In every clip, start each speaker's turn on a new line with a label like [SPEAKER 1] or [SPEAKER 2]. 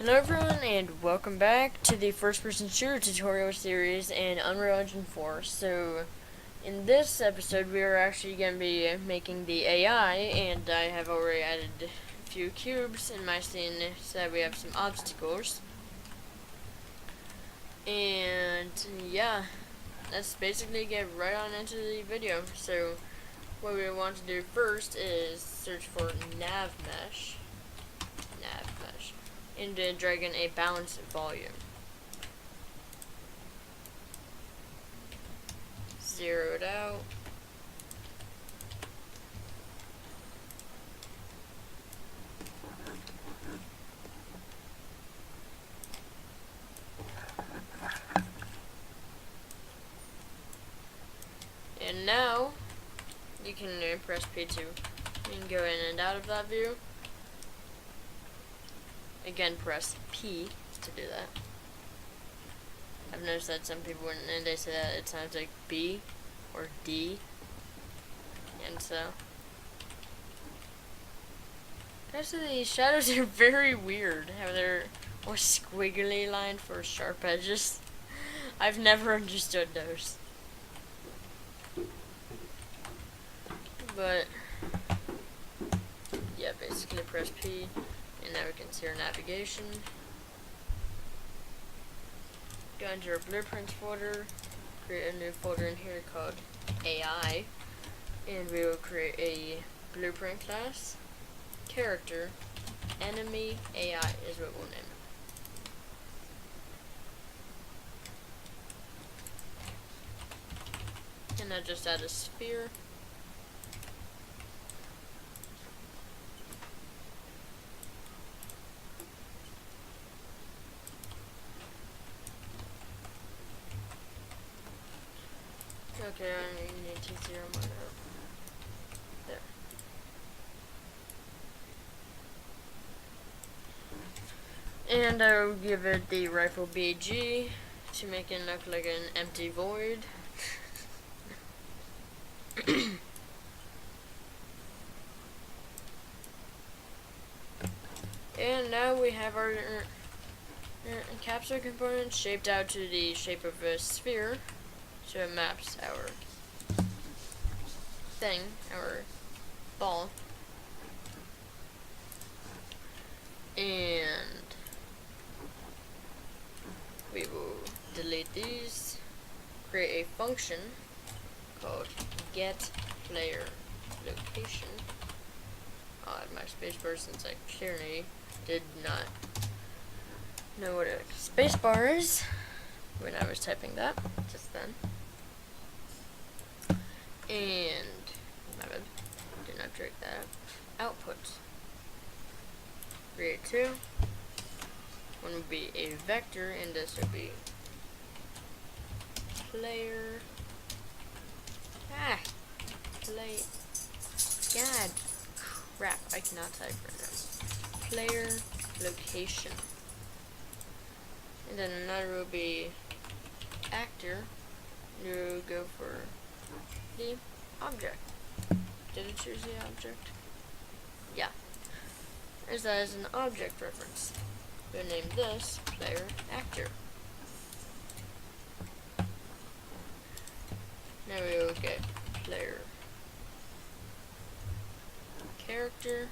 [SPEAKER 1] Hello everyone and welcome back to the first person shooter tutorial series in Unreal Engine 4. So in this episode we are actually going to be making the AI, and I have already added a few cubes in my scene so that we have some obstacles. And yeah, let's basically get right on into the video. So what we want to do first is search for nav mesh, and drag in a balance volume. Zero it out. And now you can press P2. You can go in and out of that view. Again, press P to do that. I've noticed that some people, when they say that, it sounds like B or D. And so actually these shadows are very weird. How they're more squiggly lined for sharp edges. I've never understood those. But yeah, basically press P, and now we can see our navigation. Go into our blueprints folder, create a new folder in here called AI, and we will create a blueprint class, character, enemy AI is what we'll name it. And I just add a sphere. Okay, I need to zero mine out. There. And I will give it the rifle BG to make it look like an empty void. And now we have our capsule component shaped out to the shape of a sphere, so it maps our thing, our ball. And we will delete these, create a function called getPlayerLocation. I'll add my spacebar since I clearly did not know what a spacebar is when I was typing that just then. And my bad, did not drag that output. Create two. One would be a vector, and this would be player. Play. God, crap! I cannot type right now. Player location, and then another will be actor. You go for the object. Did it choose the object? Yeah. As that is an object reference. We'll name this player actor. Now we will get player character,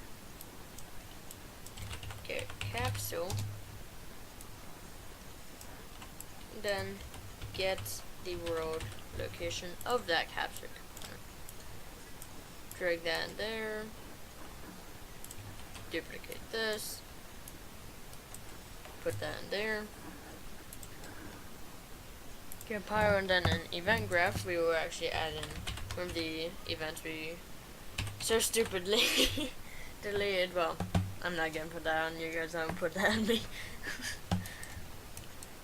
[SPEAKER 1] get capsule, then get the world location of that capsule component. Drag that in there, duplicate this, put that in there, compile, and then an event graph we will actually add in from the events we so stupidly deleted. Well, I'm not gonna put that on you guys, I'm gonna put that on me.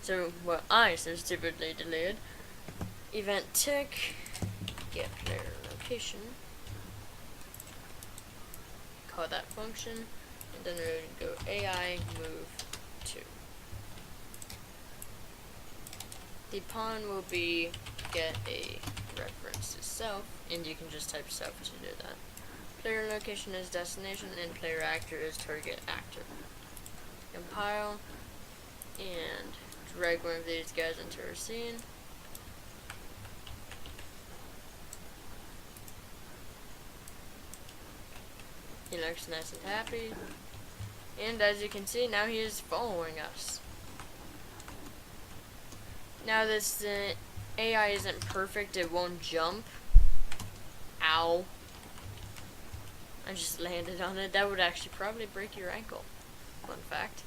[SPEAKER 1] So what I so stupidly deleted, event tick, get player location, call that function, and then we're going to go AI move 2. The pawn will be get a reference to self, and you can just type self to do that. Player location is destination, and player actor is target actor. Compile, and drag one of these guys into our scene. He looks nice and happy. And as you can see, now he is following us. Now this AI isn't perfect, it won't jump. Ow. I just landed on it. That would actually probably break your ankle. Fun fact.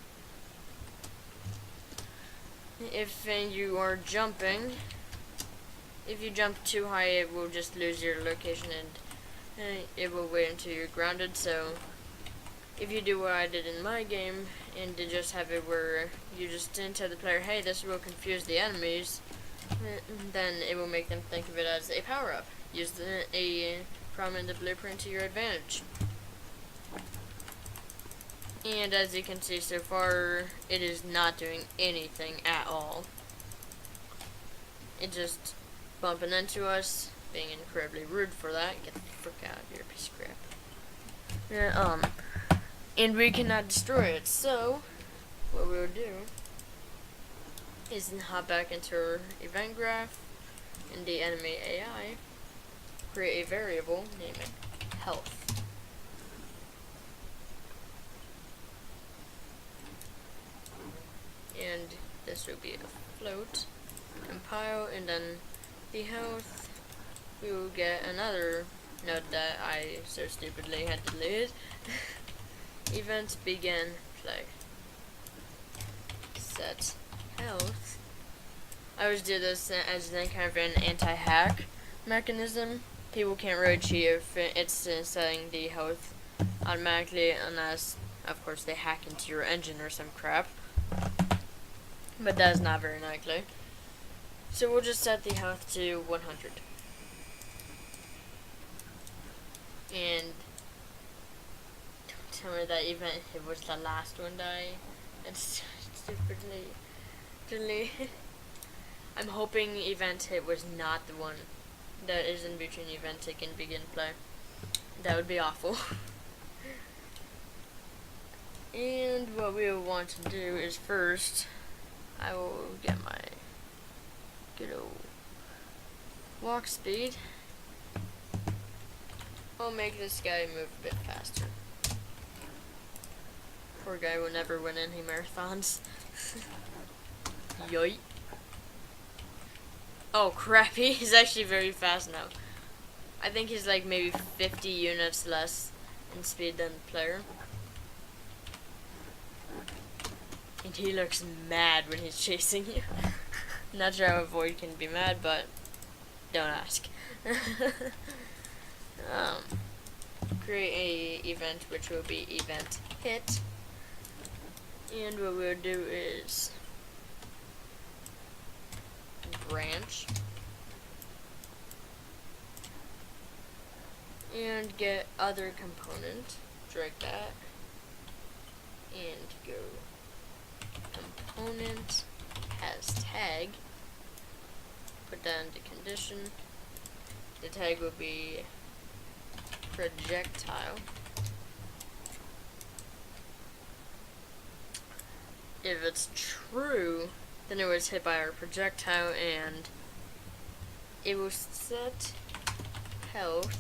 [SPEAKER 1] If you are jumping, if you jump too high, it will just lose your location and it will wait until you're grounded. So if you do what I did in my game and to just have it where you just didn't tell the player, hey, this will confuse the enemies, then it will make them think of it as a power-up. Use a problem in the blueprint to your advantage. And as you can see so far, it is not doing anything at all. It just bumping into us, being incredibly rude for that. Get the frick out of here, piece of crap. Yeah, and we cannot destroy it, so what we'll do is hop back into our event graph in the enemy AI, create a variable, name it health. And this will be a float, compile, and then the health, we will get another note that I so stupidly had deleted. Events begin play. Set health. I always do this as kind of an anti-hack mechanism. People can't really cheat if it's setting the health automatically, unless, of course, they hack into your engine or some crap. But that is not very likely. So we'll just set the health to 100. And don't tell me that even it was the last one that I stupidly deleted. I'm hoping event hit was not the one that is in between event tick and begin play. That would be awful. And what we will want to do is first, I will get my good old walk speed. I'll make this guy move a bit faster. Poor guy will never win any marathons. Yoit. Oh crap, he's actually very fast now. I think he's like maybe 50 units less in speed than the player. And he looks mad when he's chasing you. Not sure how a void can be mad, but don't ask. Create a event which will be event hit. And what we'll do is branch and get other component, drag that and go component has tag, put that into condition. The tag will be projectile. If it's true, then it was hit by our projectile, and it will set health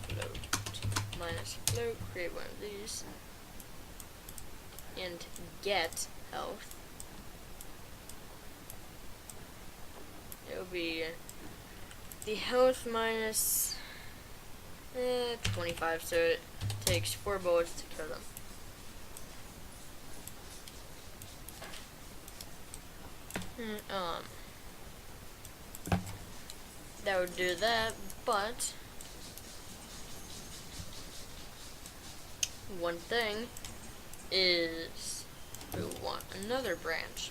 [SPEAKER 1] float minus float, create one of these, and get health. It will be the health minus 25, so it takes 4 bullets to kill them. That would do that, but one thing is we want another branch.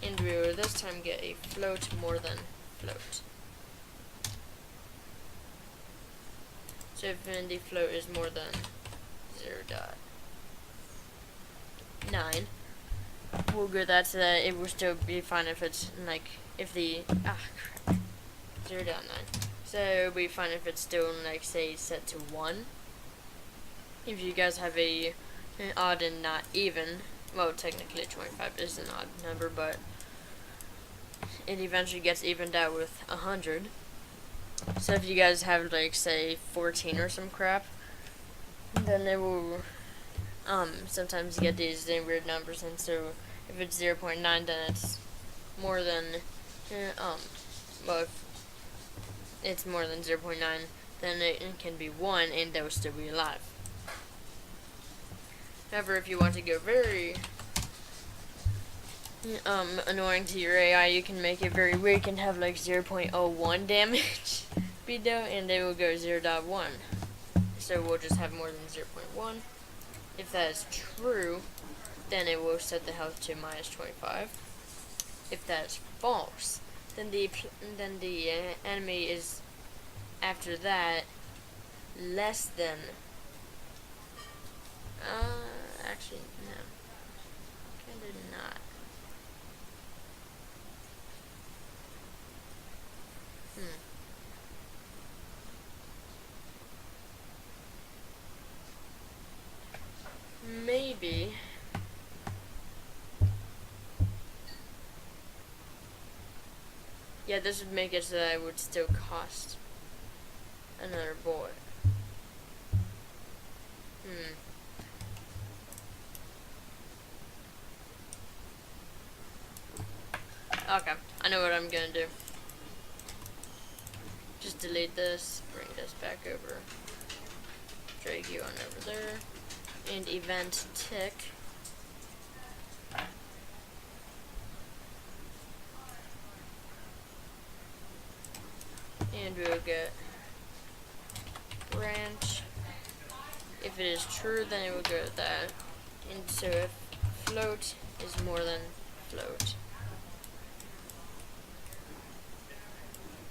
[SPEAKER 1] And we will this time get a float more than float. So if the float is more than 0.9, we'll go that so that it will still be fine if it's like, if the, crap, 0.9. So it'll be fine if it's still, like, say, set to 1. If you guys have an odd and not even, well, technically 25 is an odd number, but it eventually gets evened out with 100. So if you guys have, like, say, 14 or some crap, then it will sometimes get these weird numbers, and so if it's 0.9, then it's more than well, if it's more than 0.9, then it can be 1 and they'll still be alive. However, if you want to go very annoying to your AI, you can make it very weak and have like 0.01 damage speed though, and they will go 0.1. So we'll just have more than 0.1. If that is true, then it will set the health to minus 25. If that's false, then the enemy is after that less than. Actually no, kinda not. Maybe. Yeah, this would make it so that it would still cost another bullet. Okay, I know what I'm gonna do. Just delete this, bring this back over, drag you on over there, and event tick. And we'll get branch. If it is true, then it will go to that. And so if float is more than float.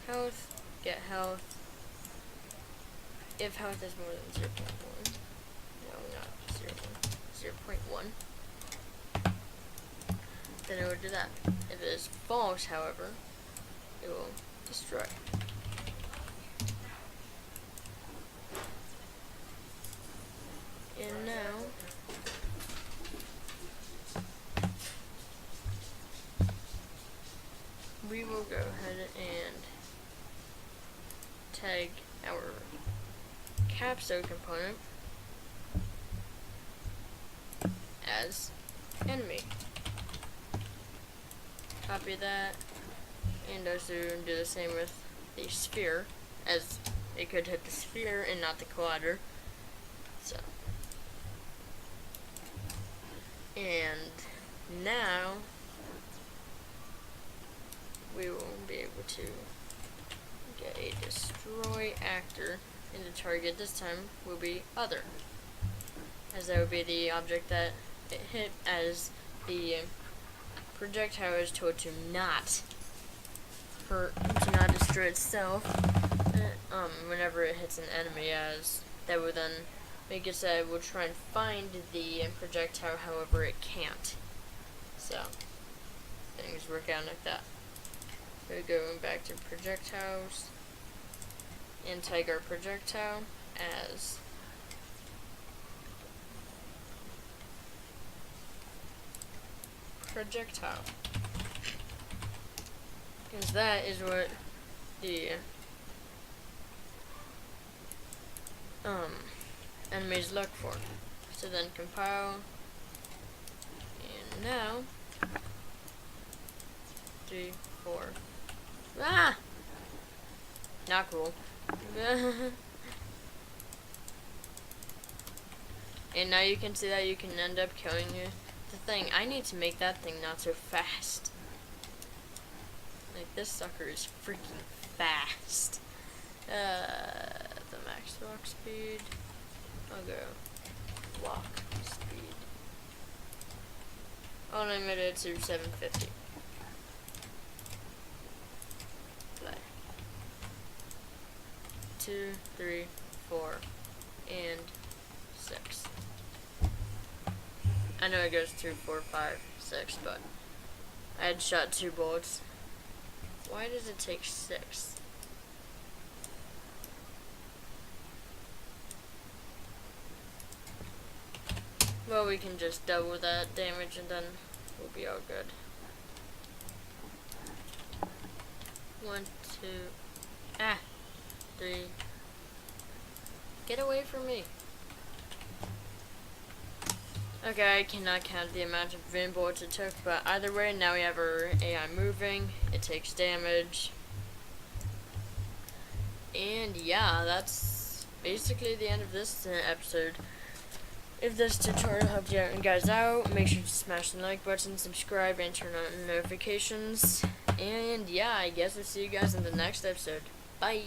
[SPEAKER 1] Health, get health. If health is more than 0.1. No, not 0.1. Then it will do that. If it is false, however, it will destroy. And now we will go ahead and tag our capstone component as enemy. Copy that, and also do the same with the sphere, as it could hit the sphere and not the collider. So, and now we will be able to get a destroy actor, and the target this time will be other, as that would be the object that it hit, as the projectile is told to not hurt, to not destroy itself whenever it hits an enemy, as that would then make it so it will try and find the projectile, however it can't. So things work out like that. We're going back to projectiles and tag our projectile as projectile, because that is what the enemies look for. So then compile, and now 3, 4. Ah! Not cool. And now you can see that you can end up killing the thing. I need to make that thing not so fast. Like, this sucker is freaking fast. The max walk speed. I'll go walk speed. I'll limit it to 750. Play. 2, 3, 4, and 6. I know it goes 2, 4, 5, 6, but I had shot 2 bullets. Why does it take 6? Well, we can just double that damage and then we'll be all good. 1, 2, 3. Get away from me. Okay, I cannot count the amount of wind bullets it took, but either way, now we have our AI moving. It takes damage. And yeah, that's basically the end of this episode. If this tutorial helped you guys out, make sure to smash the like button, subscribe, and turn on notifications. And yeah, I guess I'll see you guys in the next episode. Bye!